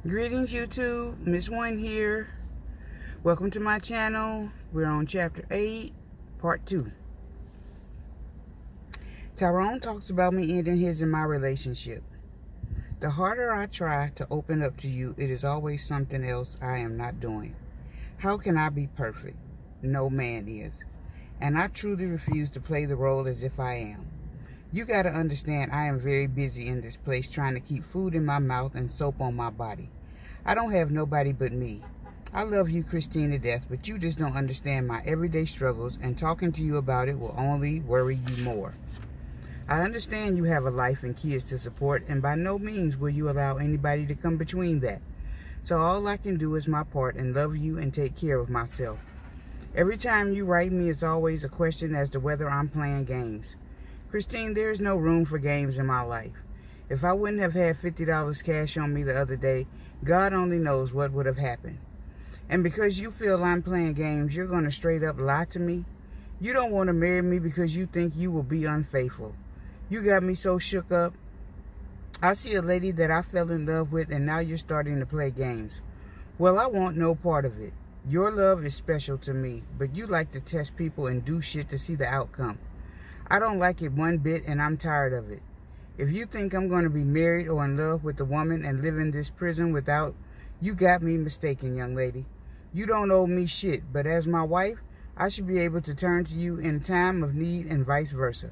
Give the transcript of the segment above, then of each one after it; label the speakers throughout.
Speaker 1: Greetings YouTube, Miss One here. Welcome to my channel. We're on chapter 8, part 2. Tyrone talks about me ending his and my relationship. The harder I try to open up to you, it is always something else I am not doing. How can I be perfect? No man is. And I truly refuse to play the role as if I am. You gotta understand I am very busy in this place trying to keep food in my mouth and soap on my body. I don't have nobody but me. I love you, Christine, to death, but you just don't understand my everyday struggles, and talking to you about it will only worry you more. I understand you have a life and kids to support, and by no means will you allow anybody to come between that. So all I can do is my part and love you and take care of myself. Every time you write me, it's always a question as to whether I'm playing games. Christine, there is no room for games in my life. If I wouldn't have had $50 cash on me the other day, God only knows what would have happened. And because you feel I'm playing games, you're going to straight up lie to me? You don't want to marry me because you think you will be unfaithful. You got me so shook up. I see a lady that I fell in love with, and now you're starting to play games. Well, I want no part of it. Your love is special to me, but you like to test people and do shit to see the outcome. I don't like it one bit, and I'm tired of it. If you think I'm going to be married or in love with a woman and live in this prison without, you got me mistaken, young lady. You don't owe me shit, but as my wife, I should be able to turn to you in time of need and vice versa.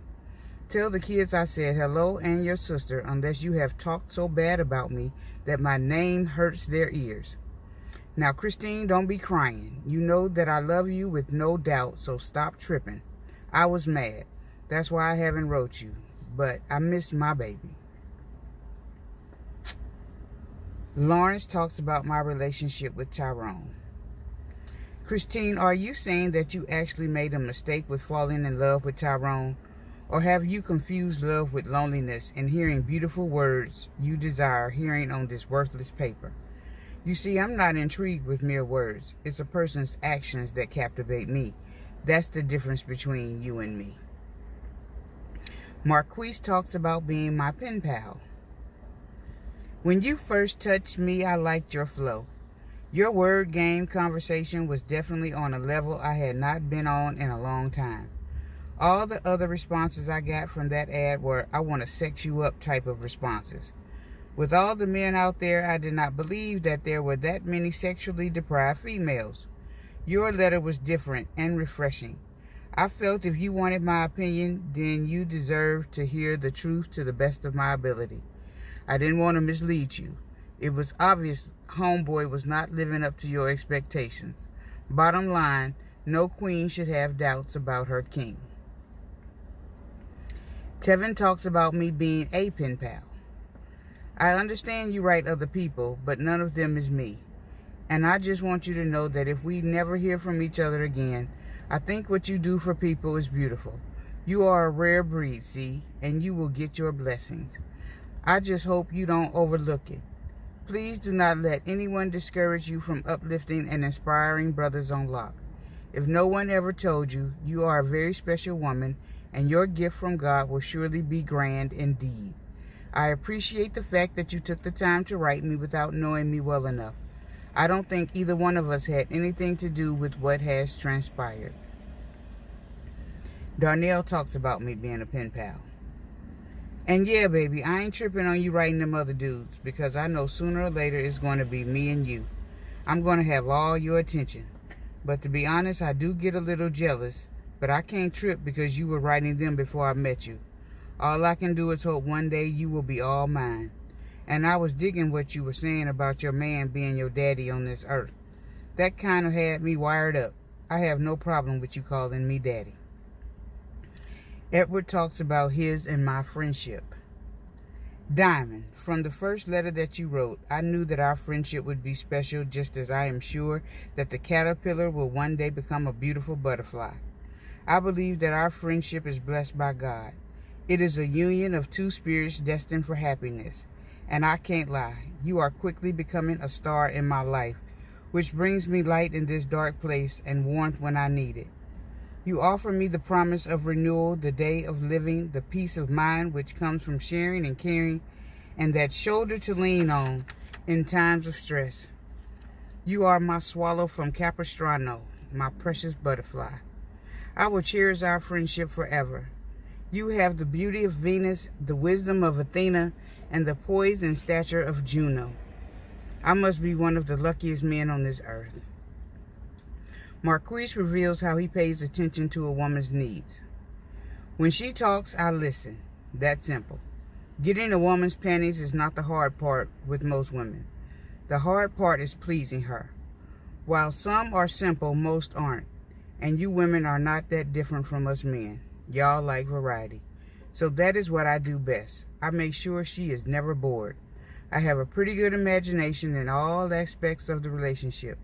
Speaker 1: Tell the kids I said hello and your sister, unless you have talked so bad about me that my name hurts their ears. Now, Christine, don't be crying. You know that I love you with no doubt, so stop tripping. I was mad. That's why I haven't wrote you, but I miss my baby. Lawrence talks about my relationship with Tyrone. Christine, are you saying that you actually made a mistake with falling in love with Tyrone? Or have you confused love with loneliness and hearing beautiful words you desire hearing on this worthless paper? You see, I'm not intrigued with mere words. It's a person's actions that captivate me. That's the difference between you and me. Marquise talks about being my pen pal. When you first touched me, I liked your flow. Your word game conversation was definitely on a level I had not been on in a long time. All the other responses I got from that ad were, I want to sex you up type of responses. With all the men out there, I did not believe that there were that many sexually deprived females. Your letter was different and refreshing. I felt if you wanted my opinion, then you deserved to hear the truth to the best of my ability. I didn't want to mislead you. It was obvious homeboy was not living up to your expectations. Bottom line, no queen should have doubts about her king. Tevin talks about me being a pen pal. I understand you write other people, but none of them is me. And I just want you to know that if we never hear from each other again, I think what you do for people is beautiful. You are a rare breed, see, and you will get your blessings. I just hope you don't overlook it. Please do not let anyone discourage you from uplifting and inspiring brothers on lock. If no one ever told you, you are a very special woman, and your gift from God will surely be grand indeed. I appreciate the fact that you took the time to write me without knowing me well enough. I don't think either one of us had anything to do with what has transpired. Darnell talks about me being a pen pal. And yeah, baby, I ain't tripping on you writing them other dudes, because I know sooner or later it's going to be me and you. I'm going to have all your attention. But to be honest, I do get a little jealous, but I can't trip because you were writing them before I met you. All I can do is hope one day you will be all mine. And I was digging what you were saying about your man being your daddy on this earth. That kind of had me wired up. I have no problem with you calling me daddy. Edward talks about his and my friendship. Diamond, from the first letter that you wrote, I knew that our friendship would be special, just as I am sure that the caterpillar will one day become a beautiful butterfly. I believe that our friendship is blessed by God. It is a union of two spirits destined for happiness. And I can't lie, you are quickly becoming a star in my life, which brings me light in this dark place and warmth when I need it. You offer me the promise of renewal, the day of living, the peace of mind which comes from sharing and caring, and that shoulder to lean on in times of stress. You are my swallow from Capistrano, my precious butterfly. I will cherish our friendship forever. You have the beauty of Venus, the wisdom of Athena, and the poise and stature of Juno. I must be one of the luckiest men on this earth. Marquise reveals how he pays attention to a woman's needs. When she talks, I listen. That simple. Getting a woman's panties is not the hard part with most women. The hard part is pleasing her. While some are simple, most aren't. And you women are not that different from us men. Y'all like variety. So that is what I do best. I make sure she is never bored. I have a pretty good imagination in all aspects of the relationship.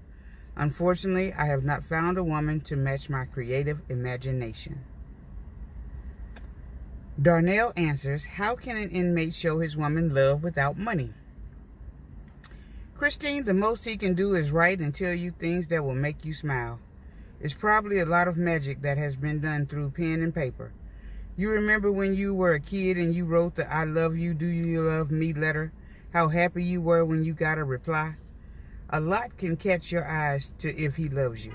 Speaker 1: Unfortunately, I have not found a woman to match my creative imagination. Darnell answers, how can an inmate show his woman love without money? Christine, the most he can do is write and tell you things that will make you smile. It's probably a lot of magic that has been done through pen and paper. You remember when you were a kid and you wrote the I love you, do you love me letter? How happy you were when you got a reply? A lot can catch your eyes to if he loves you.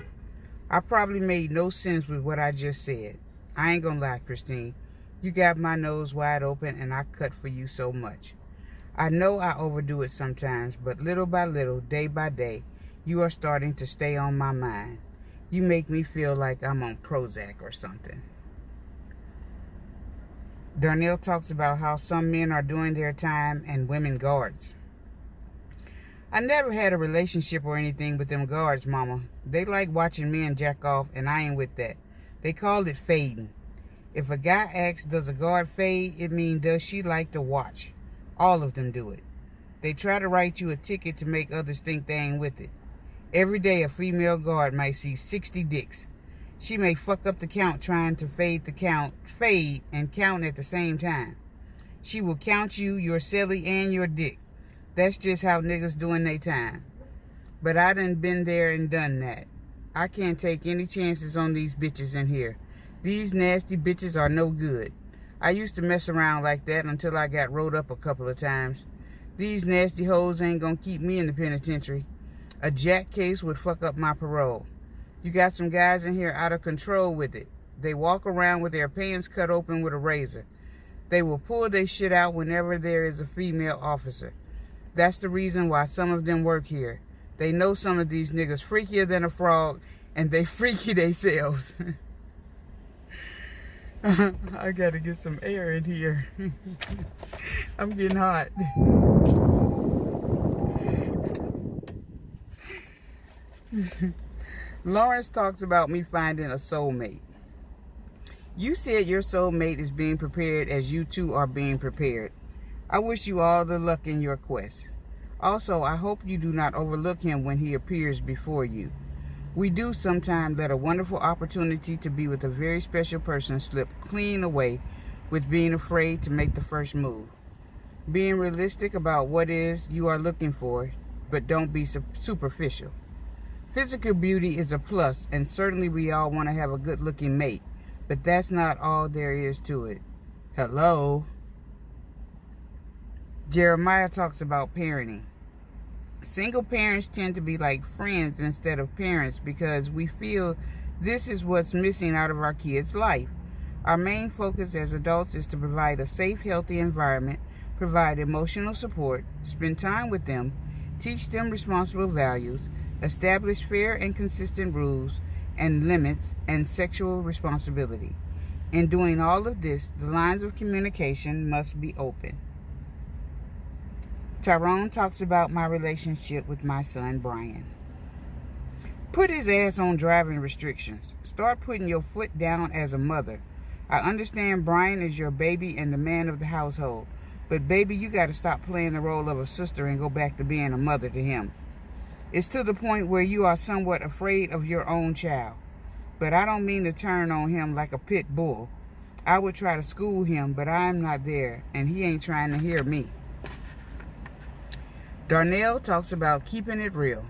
Speaker 1: I probably made no sense with what I just said. I ain't gonna lie, Christine. You got my nose wide open and I cut for you so much. I know I overdo it sometimes, but little by little, day by day, you are starting to stay on my mind. You make me feel like I'm on Prozac or something. Darnell talks about how some men are doing their time and women guards. I never had a relationship or anything with them guards, mama. They like watching men jack off and I ain't with that. They call it fading. If a guy asks, does a guard fade, it means does she like to watch? All of them do it. They try to write you a ticket to make others think they ain't with it. Every day a female guard might see 60 dicks. She may fuck up the count trying to fade and count at the same time. She will count you, your celly, and your dick. That's just how niggas doing their time. But I done been there and done that. I can't take any chances on these bitches in here. These nasty bitches are no good. I used to mess around like that until I got rolled up a couple of times. These nasty hoes ain't gonna keep me in the penitentiary. A jack case would fuck up my parole. You got some guys in here out of control with it. They walk around with their pants cut open with a razor. They will pull their shit out whenever there is a female officer. That's the reason why some of them work here. They know some of these niggas freakier than a frog, and they freaky themselves. I gotta get some air in here. I'm getting hot. Lawrence talks about me finding a soulmate. You said your soulmate is being prepared as you two are being prepared. I wish you all the luck in your quest. Also, I hope you do not overlook him when he appears before you. We do sometimes let a wonderful opportunity to be with a very special person slip clean away with being afraid to make the first move. Being realistic about what is you are looking for, but don't be superficial. Physical beauty is a plus, and certainly we all want to have a good-looking mate, but that's not all there is to it. Hello? Jeremiah talks about parenting. Single parents tend to be like friends instead of parents because we feel this is what's missing out of our kids' life. Our main focus as adults is to provide a safe, healthy environment, provide emotional support, spend time with them, teach them responsible values, establish fair and consistent rules and limits, and sexual responsibility. In doing all of this, the lines of communication must be open. Tyrone talks about my relationship with my son, Brian. Put his ass on driving restrictions. Start putting your foot down as a mother. I understand Brian is your baby and the man of the household, but baby, you got to stop playing the role of a sister and go back to being a mother to him. It's to the point where you are somewhat afraid of your own child. But I don't mean to turn on him like a pit bull. I would try to school him, but I am not there, and he ain't trying to hear me. Darnell talks about keeping it real.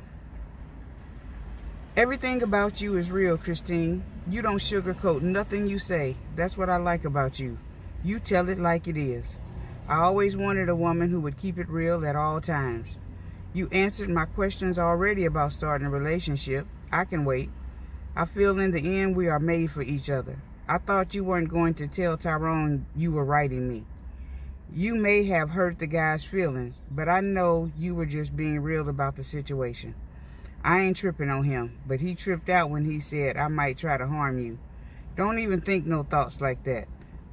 Speaker 1: Everything about you is real, Christine. You don't sugarcoat nothing you say. That's what I like about you. You tell it like it is. I always wanted a woman who would keep it real at all times. You answered my questions already about starting a relationship. I can wait. I feel in the end we are made for each other. I thought you weren't going to tell Tyrone you were writing me. You may have hurt the guy's feelings, but I know you were just being real about the situation. I ain't tripping on him, but he tripped out when he said I might try to harm you. Don't even think no thoughts like that.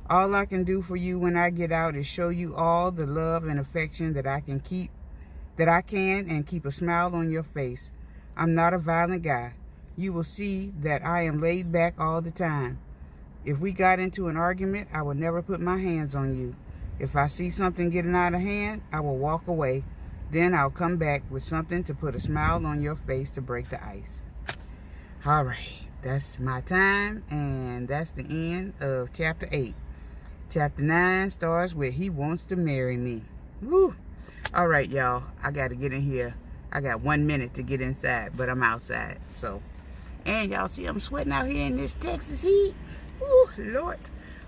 Speaker 1: All I can do for you when I get out is show you all the love and affection that I can and keep a smile on your face. I'm not a violent guy. You will see that I am laid back all the time. If we got into an argument, I would never put my hands on you. If I see something getting out of hand, I will walk away. Then I'll come back with something to put a smile on your face to break the ice. All right, that's my time, and that's the end of chapter 8. Chapter 9 starts with he wants to marry me. Woo! All right, y'all, I got to get in here. I got 1 minute to get inside, but I'm outside. So, and y'all see I'm sweating out here in this Texas heat. Woo, Lord.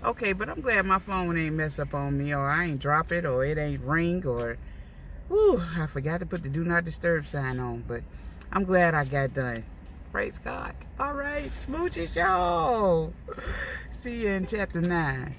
Speaker 1: Okay, but I'm glad my phone ain't mess up on me, or I ain't drop it, or it ain't ring, or I forgot to put the do not disturb sign on, but I'm glad I got done. Praise God. All right, smooches, y'all. See you in chapter 9.